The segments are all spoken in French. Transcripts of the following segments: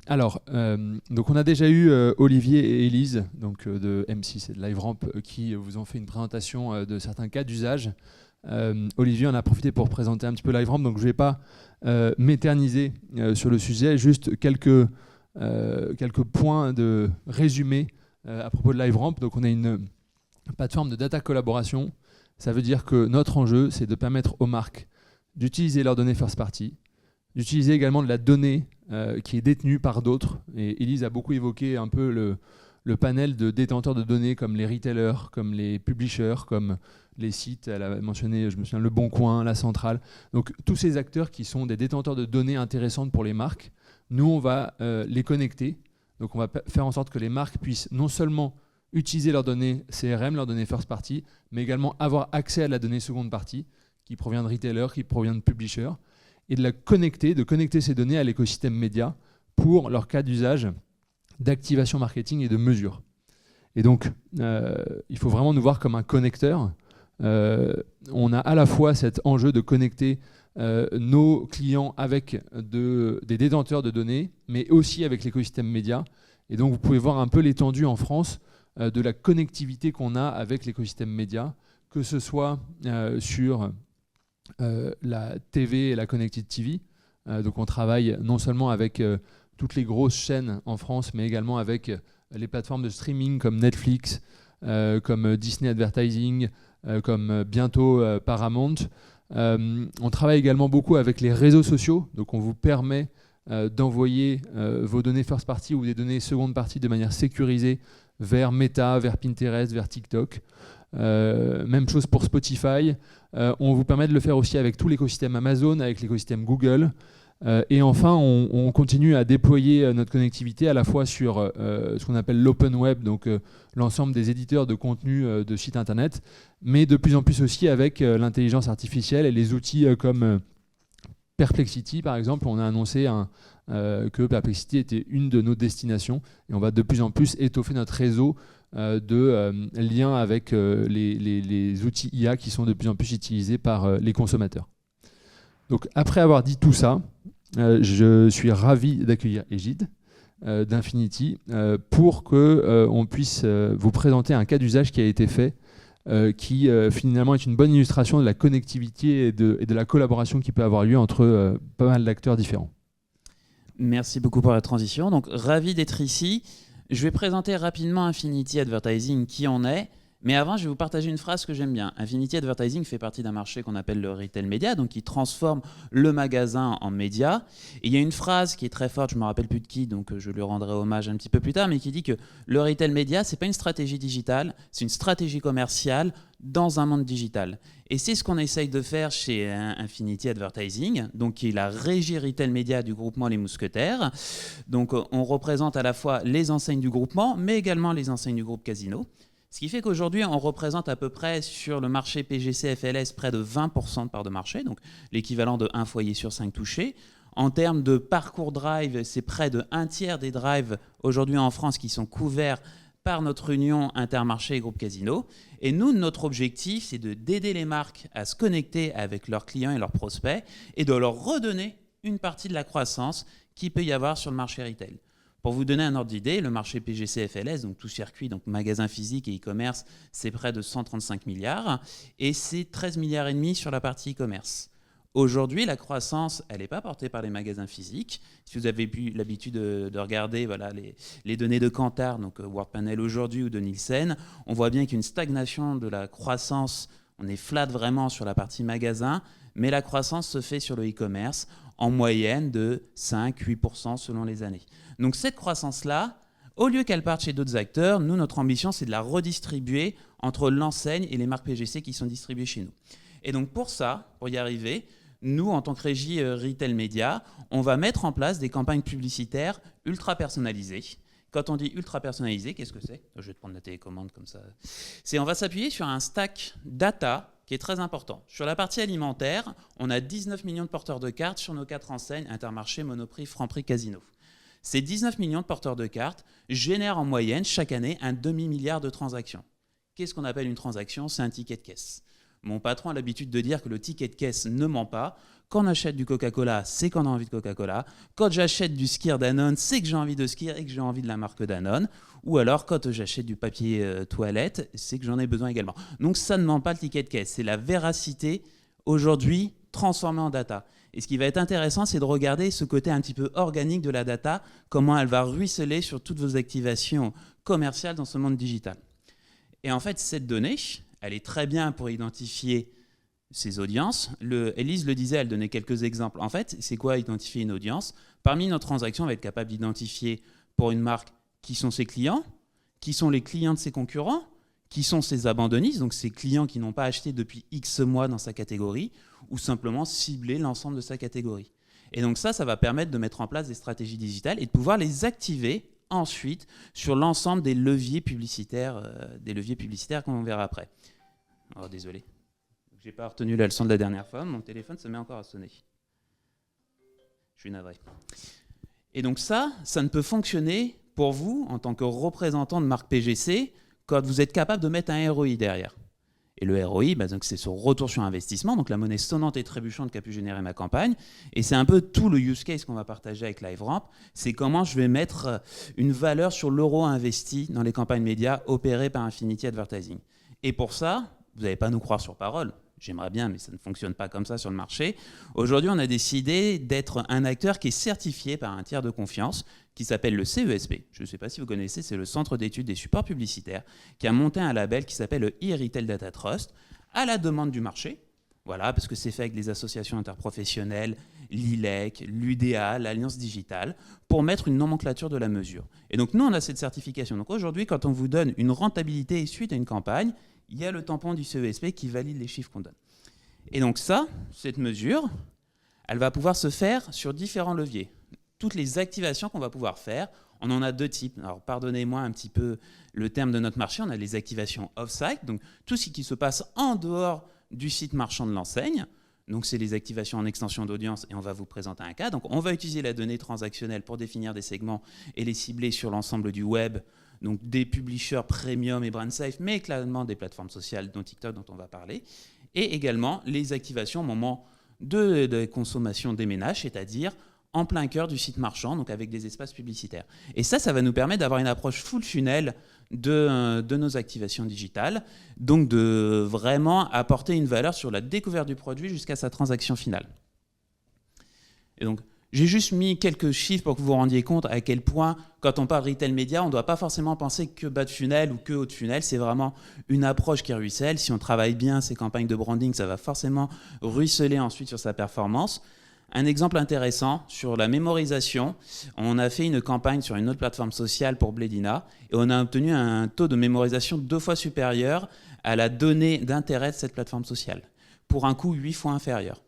Donc on a déjà eu Olivier et Élise de M6 et de LiveRamp qui vous ont fait une présentation de certains cas d'usage. Olivier en a profité pour présenter un petit peu LiveRamp, donc je ne vais pas m'éterniser sur le sujet, juste quelques points de résumé à propos de LiveRamp. Donc on a une plateforme de data collaboration. Ça veut dire que notre enjeu, c'est de permettre aux marques d'utiliser leurs données first party, d'utiliser également de la donnée qui est détenue par d'autres. Et Élise a beaucoup évoqué un peu le panel de détenteurs de données comme les retailers, comme les publishers, comme les sites. Elle a mentionné, je me souviens, Le Bon Coin, La Centrale. Donc tous ces acteurs qui sont des détenteurs de données intéressantes pour les marques, nous, on va les connecter. Donc on va faire en sorte que les marques puissent non seulement utiliser leurs données CRM, leurs données first party, mais également avoir accès à la donnée seconde party qui provient de retailers, qui provient de publishers, et de connecter ces données à l'écosystème média pour leur cas d'usage d'activation marketing et de mesure. Et donc, il faut vraiment nous voir comme un connecteur. On a à la fois cet enjeu de connecter nos clients avec des détenteurs de données, mais aussi avec l'écosystème média. Et donc, vous pouvez voir un peu l'étendue en France de la connectivité qu'on a avec l'écosystème média, que ce soit sur la TV et la Connected TV. Donc on travaille non seulement avec toutes les grosses chaînes en France, mais également avec les plateformes de streaming comme Netflix, comme Disney Advertising, comme bientôt Paramount. On travaille également beaucoup avec les réseaux sociaux. Donc on vous permet d'envoyer vos données first party ou des données seconde party de manière sécurisée vers Meta, vers Pinterest, vers TikTok. Même chose pour Spotify. On vous permet de le faire aussi avec tout l'écosystème Amazon, avec l'écosystème Google. Et enfin, on continue à déployer notre connectivité à la fois sur ce qu'on appelle l'open web, donc l'ensemble des éditeurs de contenu de sites internet, mais de plus en plus aussi avec l'intelligence artificielle et les outils comme Perplexity, par exemple. On a annoncé que Perplexity était une de nos destinations et on va de plus en plus étoffer notre réseau de liens avec les outils IA qui sont de plus en plus utilisés par les consommateurs. Donc après avoir dit tout ça, je suis ravi d'accueillir Égide d'Infinity pour qu'on puisse vous présenter un cas d'usage qui a été fait qui finalement est une bonne illustration de la connectivité et de la collaboration qui peut avoir lieu entre pas mal d'acteurs différents. Merci beaucoup pour la transition. Donc, ravi d'être ici. Je vais présenter rapidement Infinity Advertising, qui en est. Mais avant, je vais vous partager une phrase que j'aime bien. Infinity Advertising fait partie d'un marché qu'on appelle le retail media, donc qui transforme le magasin en média. Et il y a une phrase qui est très forte, je ne me rappelle plus de qui, donc je lui rendrai hommage un petit peu plus tard, mais qui dit que le retail media, ce n'est pas une stratégie digitale, c'est une stratégie commerciale dans un monde digital. Et c'est ce qu'on essaye de faire chez Infinity Advertising, donc qui est la régie retail media du groupement Les Mousquetaires. Donc on représente à la fois les enseignes du groupement, mais également les enseignes du groupe Casino. Ce qui fait qu'aujourd'hui, on représente à peu près sur le marché PGC FLS près de 20% de part de marché, donc l'équivalent de 1 foyer sur 5 touchés. En termes de parcours drive, c'est près de 1/3 des drives aujourd'hui en France qui sont couverts par notre union Intermarché et Groupe Casino. Et nous, notre objectif, c'est d'aider les marques à se connecter avec leurs clients et leurs prospects et de leur redonner une partie de la croissance qu'il peut y avoir sur le marché retail. Pour vous donner un ordre d'idée, le marché PGC FLS, donc tout circuit, donc magasin physique et e-commerce, c'est près de 135 milliards et c'est 13 milliards et demi sur la partie e-commerce. Aujourd'hui, la croissance, elle n'est pas portée par les magasins physiques. Si vous avez eu l'habitude de regarder voilà, les données de Kantar, donc Worldpanel aujourd'hui ou de Nielsen, on voit bien qu'il y a une stagnation de la croissance. On est flat vraiment sur la partie magasin, mais la croissance se fait sur le e-commerce en moyenne de 5-8% selon les années. Donc cette croissance-là, au lieu qu'elle parte chez d'autres acteurs, nous, notre ambition, c'est de la redistribuer entre l'enseigne et les marques PGC qui sont distribuées chez nous. Et donc pour ça, pour y arriver, nous, en tant que régie retail média, on va mettre en place des campagnes publicitaires ultra personnalisées. Quand on dit ultra personnalisé, qu'est-ce que c'est ? Je vais te prendre la télécommande comme ça. On va s'appuyer sur un stack data qui est très important. Sur la partie alimentaire, on a 19 millions de porteurs de cartes sur nos 4 enseignes, Intermarché, Monoprix, Franprix, Casino. Ces 19 millions de porteurs de cartes génèrent en moyenne chaque année un demi-milliard de transactions. Qu'est-ce qu'on appelle une transaction ? C'est un ticket de caisse. Mon patron a l'habitude de dire que le ticket de caisse ne ment pas. Quand on achète du Coca-Cola, c'est qu'on a envie de Coca-Cola. Quand j'achète du skier Danone, c'est que j'ai envie de skier et que j'ai envie de la marque Danone. Ou alors, quand j'achète du papier toilette, c'est que j'en ai besoin également. Donc, ça ne ment pas le ticket de caisse. C'est la véracité, aujourd'hui, transformée en data. Et ce qui va être intéressant, c'est de regarder ce côté un petit peu organique de la data, comment elle va ruisseler sur toutes vos activations commerciales dans ce monde digital. Et en fait, cette donnée, elle est très bien pour identifier ces audiences. Élise le disait, elle donnait quelques exemples. En fait, c'est quoi identifier une audience? Parmi nos transactions, on va être capable d'identifier pour une marque qui sont ses clients, qui sont les clients de ses concurrents, qui sont ses abandonnistes, donc ces clients qui n'ont pas acheté depuis X mois dans sa catégorie, ou simplement cibler l'ensemble de sa catégorie. Et donc ça va permettre de mettre en place des stratégies digitales et de pouvoir les activer ensuite sur l'ensemble des leviers publicitaires qu'on verra après. Oh, désolé. Je n'ai pas retenu la leçon de la dernière fois, mon téléphone se met encore à sonner. Je suis navré. Et donc ça ne peut fonctionner pour vous, en tant que représentant de marque PGC, quand vous êtes capable de mettre un ROI derrière. Et le ROI, donc c'est son retour sur investissement, donc la monnaie sonnante et trébuchante qu'a pu générer ma campagne. Et c'est un peu tout le use case qu'on va partager avec LiveRamp. C'est comment je vais mettre une valeur sur l'euro investi dans les campagnes médias opérées par Infinity Advertising. Et pour ça, vous n'allez pas nous croire sur parole. J'aimerais bien, mais ça ne fonctionne pas comme ça sur le marché. Aujourd'hui, on a décidé d'être un acteur qui est certifié par un tiers de confiance qui s'appelle le CESP. Je ne sais pas si vous connaissez, c'est le Centre d'études des supports publicitaires qui a monté un label qui s'appelle le e-Retail Data Trust à la demande du marché. Voilà, parce que c'est fait avec les associations interprofessionnelles, l'ILEC, l'UDA, l'Alliance Digitale, pour mettre une nomenclature de la mesure. Et donc, nous, on a cette certification. Donc, aujourd'hui, quand on vous donne une rentabilité suite à une campagne, il y a le tampon du CESP qui valide les chiffres qu'on donne. Et donc cette mesure, elle va pouvoir se faire sur différents leviers. Toutes les activations qu'on va pouvoir faire, on en a deux types. Alors, pardonnez-moi un petit peu le terme de notre marché, on a les activations off-site, donc tout ce qui se passe en dehors du site marchand de l'enseigne. Donc, c'est les activations en extension d'audience et on va vous présenter un cas. Donc, on va utiliser la donnée transactionnelle pour définir des segments et les cibler sur l'ensemble du web, donc des publishers premium et brand safe, mais également des plateformes sociales, dont TikTok, dont on va parler, et également les activations au moment de consommation des ménages, c'est-à-dire en plein cœur du site marchand, donc avec des espaces publicitaires. Et ça va nous permettre d'avoir une approche full funnel de nos activations digitales, donc de vraiment apporter une valeur sur la découverte du produit jusqu'à sa transaction finale. Et donc, j'ai juste mis quelques chiffres pour que vous vous rendiez compte à quel point, quand on parle retail média, on ne doit pas forcément penser que bas de funnel ou que haut de funnel. C'est vraiment une approche qui ruisselle. Si on travaille bien ces campagnes de branding, ça va forcément ruisseler ensuite sur sa performance. Un exemple intéressant sur la mémorisation, on a fait une campagne sur une autre plateforme sociale pour Blédina et on a obtenu un taux de mémorisation 2 fois supérieur à la donnée d'intérêt de cette plateforme sociale, pour un coût 8 fois inférieur.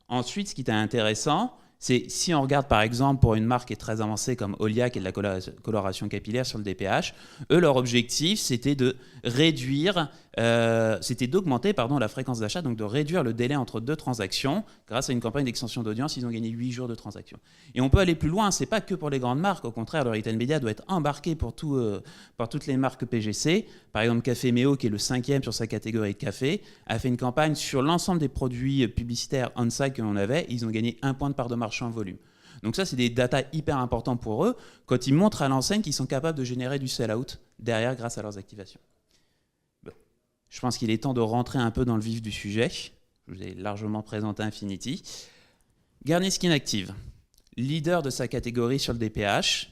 Ensuite, ce qui est intéressant, c'est si on regarde par exemple pour une marque qui est très avancée comme Olia, qui est de la coloration capillaire sur le DPH, eux, leur objectif, c'était de réduire, d'augmenter la fréquence d'achat, donc de réduire le délai entre 2 transactions. Grâce à une campagne d'extension d'audience, ils ont gagné 8 jours de transaction. Et on peut aller plus loin, c'est pas que pour les grandes marques, au contraire, le retail media doit être embarqué pour toutes les marques PGC. Par exemple, Café Méo, qui est le 5e sur sa catégorie de café, a fait une campagne sur l'ensemble des produits publicitaires on-site que l'on avait, ils ont gagné 1 point de part de marché en volume. Donc ça, c'est des datas hyper importants pour eux, quand ils montrent à l'enseigne qu'ils sont capables de générer du sell-out derrière grâce à leurs activations. Bon. Je pense qu'il est temps de rentrer un peu dans le vif du sujet. Je vous ai largement présenté Infinity. Garnier Skin Active, leader de sa catégorie sur le DPH.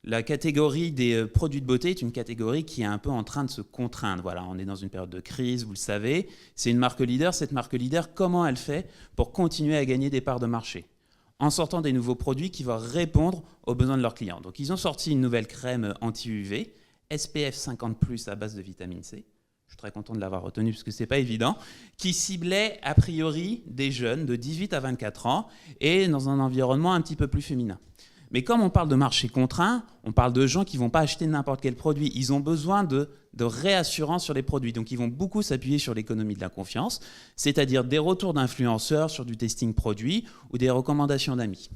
La catégorie des produits de beauté est une catégorie qui est un peu en train de se contraindre. Voilà, on est dans une période de crise, vous le savez. C'est une marque leader. Cette marque leader, comment elle fait pour continuer à gagner des parts de marché ? En sortant des nouveaux produits qui vont répondre aux besoins de leurs clients. Donc, ils ont sorti une nouvelle crème anti-UV, SPF 50+, à base de vitamine C. Je suis très content de l'avoir retenu parce que ce n'est pas évident, qui ciblait a priori des jeunes de 18 à 24 ans et dans un environnement un petit peu plus féminin. Mais comme on parle de marché contraint, on parle de gens qui ne vont pas acheter n'importe quel produit. Ils ont besoin de réassurance sur les produits. Donc, ils vont beaucoup s'appuyer sur l'économie de la confiance, c'est-à-dire des retours d'influenceurs sur du testing produit ou des recommandations d'amis.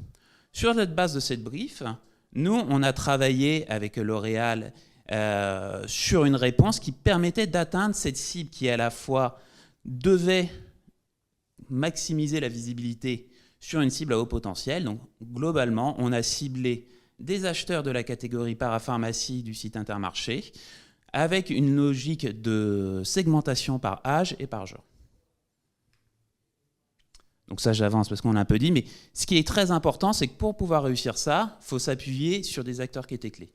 Sur la base de cette brief, nous, on a travaillé avec L'Oréal sur une réponse qui permettait d'atteindre cette cible qui est à la fois devait maximiser la visibilité sur une cible à haut potentiel. Donc, globalement, on a ciblé des acheteurs de la catégorie parapharmacie du site Intermarché avec une logique de segmentation par âge et par genre. Donc ça, j'avance parce qu'on a un peu dit, mais ce qui est très important, c'est que pour pouvoir réussir ça, il faut s'appuyer sur des acteurs qui étaient clés.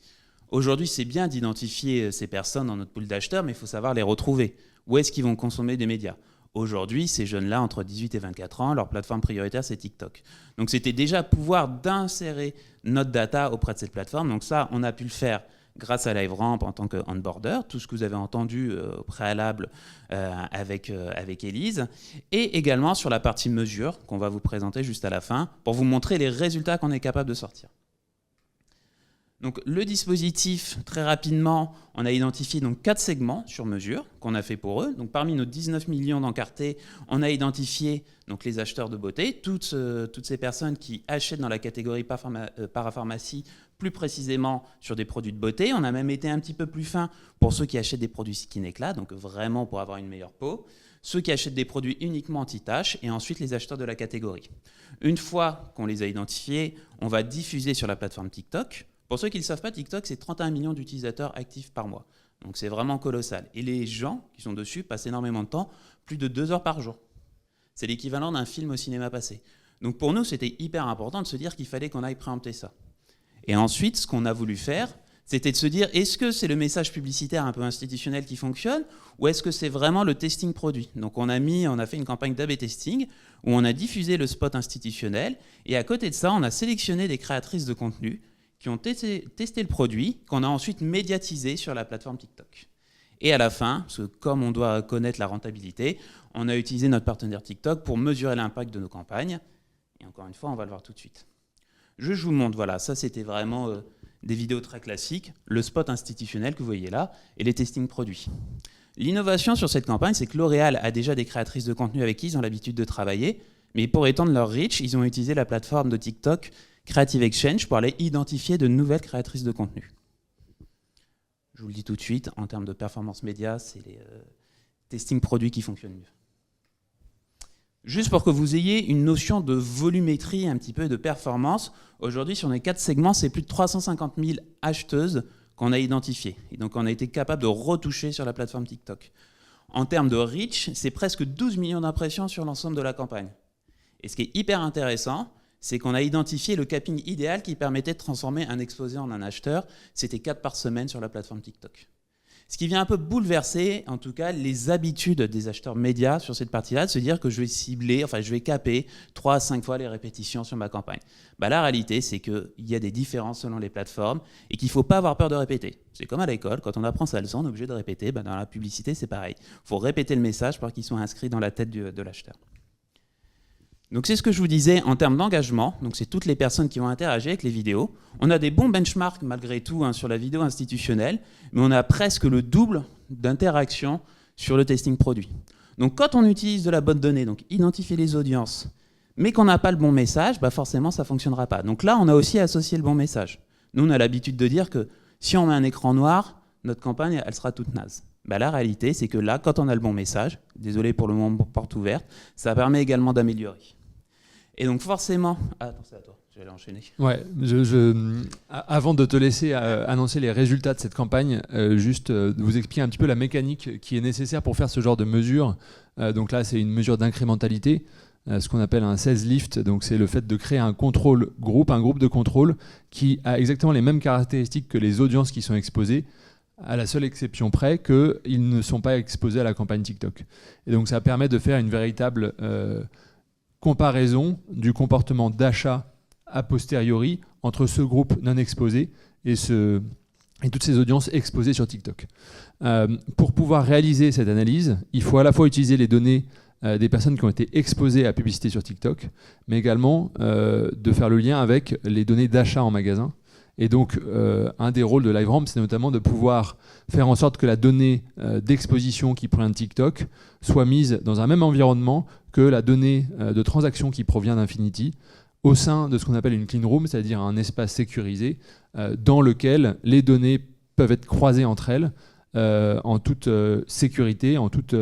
Aujourd'hui, c'est bien d'identifier ces personnes dans notre pool d'acheteurs, mais il faut savoir les retrouver. Où est-ce qu'ils vont consommer des médias ? Aujourd'hui, ces jeunes-là, entre 18 et 24 ans, leur plateforme prioritaire, c'est TikTok. Donc c'était déjà pouvoir d'insérer notre data auprès de cette plateforme. Donc ça, on a pu le faire grâce à LiveRamp en tant que-onboarder, tout ce que vous avez entendu au préalable avec Élise, et également sur la partie mesure qu'on va vous présenter juste à la fin, pour vous montrer les résultats qu'on est capable de sortir. Donc, le dispositif, très rapidement, on a identifié donc 4 segments sur mesure qu'on a fait pour eux. Donc, parmi nos 19 millions d'encartés, on a identifié donc, les acheteurs de beauté, toutes ces personnes qui achètent dans la catégorie parapharmacie, plus précisément sur des produits de beauté. On a même été un petit peu plus fin pour ceux qui achètent des produits skin éclat, donc vraiment pour avoir une meilleure peau. Ceux qui achètent des produits uniquement anti-taches et ensuite les acheteurs de la catégorie. Une fois qu'on les a identifiés, on va diffuser sur la plateforme TikTok. Pour ceux qui ne le savent pas, TikTok, c'est 31 millions d'utilisateurs actifs par mois. Donc c'est vraiment colossal. Et les gens qui sont dessus passent énormément de temps, plus de 2 heures par jour. C'est l'équivalent d'un film au cinéma passé. Donc pour nous, c'était hyper important de se dire qu'il fallait qu'on aille préempter ça. Et ensuite, ce qu'on a voulu faire, c'était de se dire, est-ce que c'est le message publicitaire un peu institutionnel qui fonctionne ou est-ce que c'est vraiment le testing produit ? Donc on a fait une campagne d'A/B testing où on a diffusé le spot institutionnel et à côté de ça, on a sélectionné des créatrices de contenu qui ont testé le produit, qu'on a ensuite médiatisé sur la plateforme TikTok. Et à la fin, parce que comme on doit connaître la rentabilité, on a utilisé notre partenaire TikTok pour mesurer l'impact de nos campagnes. Et encore une fois, on va le voir tout de suite. Je vous montre, voilà, ça c'était vraiment des vidéos très classiques, le spot institutionnel que vous voyez là, et les testings produits. L'innovation sur cette campagne, c'est que L'Oréal a déjà des créatrices de contenu avec qui ils ont l'habitude de travailler, mais pour étendre leur reach, ils ont utilisé la plateforme de TikTok Creative Exchange pour aller identifier de nouvelles créatrices de contenu. Je vous le dis tout de suite, en termes de performance média, c'est les testings produits qui fonctionnent mieux. Juste pour que vous ayez une notion de volumétrie un petit peu de performance, aujourd'hui sur les 4 segments, c'est plus de 350 000 acheteuses qu'on a identifiées. Et donc on a été capable de retoucher sur la plateforme TikTok. En termes de reach, c'est presque 12 millions d'impressions sur l'ensemble de la campagne. Et ce qui est hyper intéressant, c'est qu'on a identifié le capping idéal qui permettait de transformer un exposé en un acheteur. C'était 4 par semaine sur la plateforme TikTok. Ce qui vient un peu bouleverser, en tout cas, les habitudes des acheteurs médias sur cette partie-là, de se dire que je vais caper 3 à 5 fois les répétitions sur ma campagne. La réalité, c'est qu'il y a des différences selon les plateformes et qu'il ne faut pas avoir peur de répéter. C'est comme à l'école, quand on apprend sa leçon, on est obligé de répéter. Dans la publicité, c'est pareil. Il faut répéter le message pour qu'il soit inscrit dans la tête de l'acheteur. Donc c'est ce que je vous disais en termes d'engagement, donc c'est toutes les personnes qui vont interagir avec les vidéos. On a des bons benchmarks malgré tout sur la vidéo institutionnelle, mais on a presque le double d'interactions sur le testing produit. Donc quand on utilise de la bonne donnée, donc identifier les audiences, mais qu'on n'a pas le bon message, forcément ça ne fonctionnera pas. Donc là on a aussi associé le bon message. Nous on a l'habitude de dire que si on met un écran noir, notre campagne elle sera toute naze. La réalité c'est que là, quand on a le bon message, désolé pour le moment porte ouverte, ça permet également d'améliorer. Et donc forcément... attends, c'est à toi, je vais aller enchaîner. Ouais, avant de te laisser annoncer les résultats de cette campagne, juste vous expliquer un petit peu la mécanique qui est nécessaire pour faire ce genre de mesure. Donc là, c'est une mesure d'incrémentalité, ce qu'on appelle un sales lift. Donc c'est le fait de créer un contrôle groupe, un groupe de contrôle qui a exactement les mêmes caractéristiques que les audiences qui sont exposées, à la seule exception près qu'ils ne sont pas exposés à la campagne TikTok. Et donc ça permet de faire une véritable... comparaison du comportement d'achat a posteriori entre ce groupe non exposé et toutes ces audiences exposées sur TikTok. Pour pouvoir réaliser cette analyse, il faut à la fois utiliser les données des personnes qui ont été exposées à la publicité sur TikTok, mais également de faire le lien avec les données d'achat en magasin. Et donc, un des rôles de LiveRamp, c'est notamment de pouvoir faire en sorte que la donnée d'exposition qui provient de TikTok soit mise dans un même environnement que la donnée de transaction qui provient d'Infinity au sein de ce qu'on appelle une clean room, c'est-à-dire un espace sécurisé dans lequel les données peuvent être croisées entre elles en toute sécurité, en toute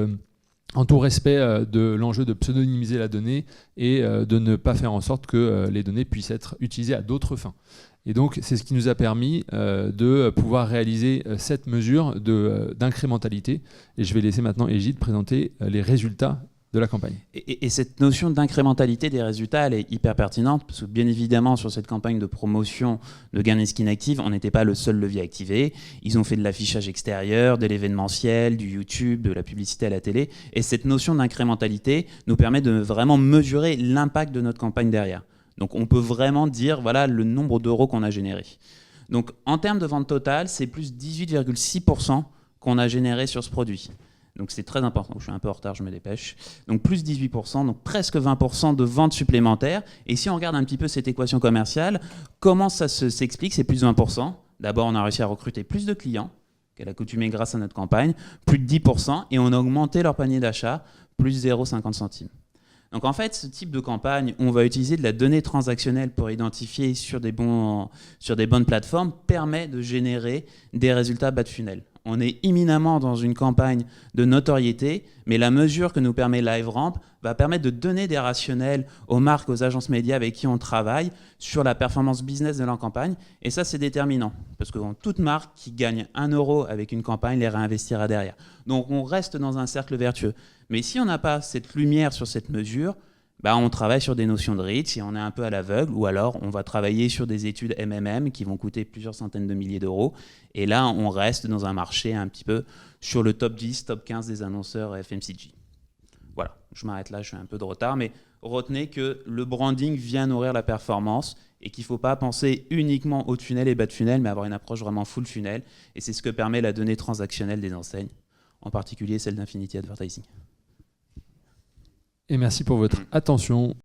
en tout respect de l'enjeu de pseudonymiser la donnée et de ne pas faire en sorte que les données puissent être utilisées à d'autres fins. Et donc, c'est ce qui nous a permis de pouvoir réaliser cette mesure d'incrémentalité. Et je vais laisser maintenant Égide présenter les résultats de la campagne. Et cette notion d'incrémentalité des résultats, elle est hyper pertinente, parce que bien évidemment, sur cette campagne de promotion de Gain et Skin Active, on n'était pas le seul levier activé. Ils ont fait de l'affichage extérieur, de l'événementiel, du YouTube, de la publicité à la télé. Et cette notion d'incrémentalité nous permet de vraiment mesurer l'impact de notre campagne derrière. Donc on peut vraiment dire, voilà, le nombre d'euros qu'on a généré. Donc en termes de vente totale, c'est plus 18,6% qu'on a généré sur ce produit. Donc c'est très important. Je suis un peu en retard, je me dépêche. Donc plus 18%, donc presque 20% de ventes supplémentaires. Et si on regarde un petit peu cette équation commerciale, comment ça s'explique, c'est plus 20%. D'abord, on a réussi à recruter plus de clients qu'à l'accoutumée grâce à notre campagne, plus de 10%, et on a augmenté leur panier d'achat, plus 0,50 centimes. Donc en fait, ce type de campagne, on va utiliser de la donnée transactionnelle pour identifier sur des bonnes plateformes, permet de générer des résultats bas de funnel. On est imminemment dans une campagne de notoriété, mais la mesure que nous permet LiveRamp va permettre de donner des rationnels aux marques, aux agences médias avec qui on travaille sur la performance business de leur campagne. Et ça, c'est déterminant, parce que toute marque qui gagne 1 euro avec une campagne les réinvestira derrière. Donc on reste dans un cercle vertueux. Mais si on n'a pas cette lumière sur cette mesure, on travaille sur des notions de reach et on est un peu à l'aveugle, ou alors on va travailler sur des études MMM qui vont coûter plusieurs centaines de milliers d'euros. Et là, on reste dans un marché un petit peu sur le top 10, top 15 des annonceurs FMCG. Voilà, je m'arrête là, je suis un peu de retard, mais retenez que le branding vient nourrir la performance et qu'il ne faut pas penser uniquement haut de funnel et bas de funnel, mais avoir une approche vraiment full funnel. Et c'est ce que permet la donnée transactionnelle des enseignes, en particulier celle d'Infinity Advertising. Et merci pour votre attention.